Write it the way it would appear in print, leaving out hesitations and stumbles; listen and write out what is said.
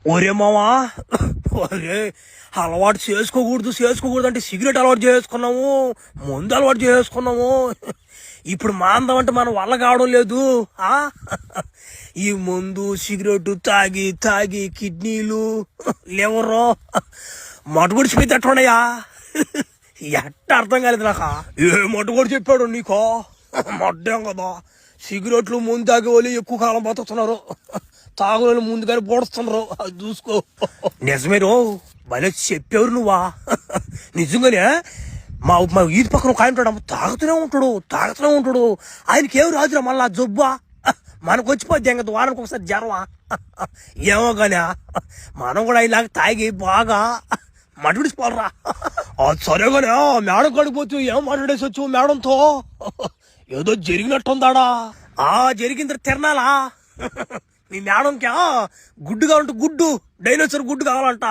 ఒరే మావా, ఒరే అలవాటు చేసుకోకూడదు అంటే సిగరెట్ అలవాటు చేసుకున్నాము, మందు అలవాటు చేసుకున్నాము. ఇప్పుడు మాందం అంటే మన వల్ల కావడం లేదు. ఈ మందు సిగరెట్ తాగి తాగి కిడ్నీలు లివరు మటుగుడిచిపోయి తట్టున్నాయా. ఎట్ట అర్థం కాలేదు నాకు. ఏ మటుగొడి చెప్పాడు నీకో? మడ్డాం కదా. సిగరెట్లు ముందు తాగే వాళ్ళు ఎక్కువ కాలం బతుకుతున్నారు, తాగులు ముందుగానే పోడుస్తున్నారు. అది చూసుకో. నిజమే రో, భలే చెప్పేవారు నువ్వా. నిజంగానే మా మా ఈది పక్కన ఒక ఆయన ఉంటాడు, తాగుతూనే ఉంటాడు. ఆయనకేం రాదురా మళ్ళా జబ్బా. మనకు వచ్చిపోద్ది ఇంకా వారానికి ఒకసారి జ్వరమా. ఏమో కానీ మనం కూడా ఇలాగ తాగి బాగా మటుడిసిపోలరా. అది సరేగానే మేడం కడిగిపోతే ఏం మాట్లాడేసి వచ్చు మేడంతో. ఏదో జరిగినట్టుందాడా. జరిగింది తిరణాలా. నీ మేడంకి గుడ్డు కావాలంటే గుడ్డు, డైనోసార్ గుడ్డు కావాలంట.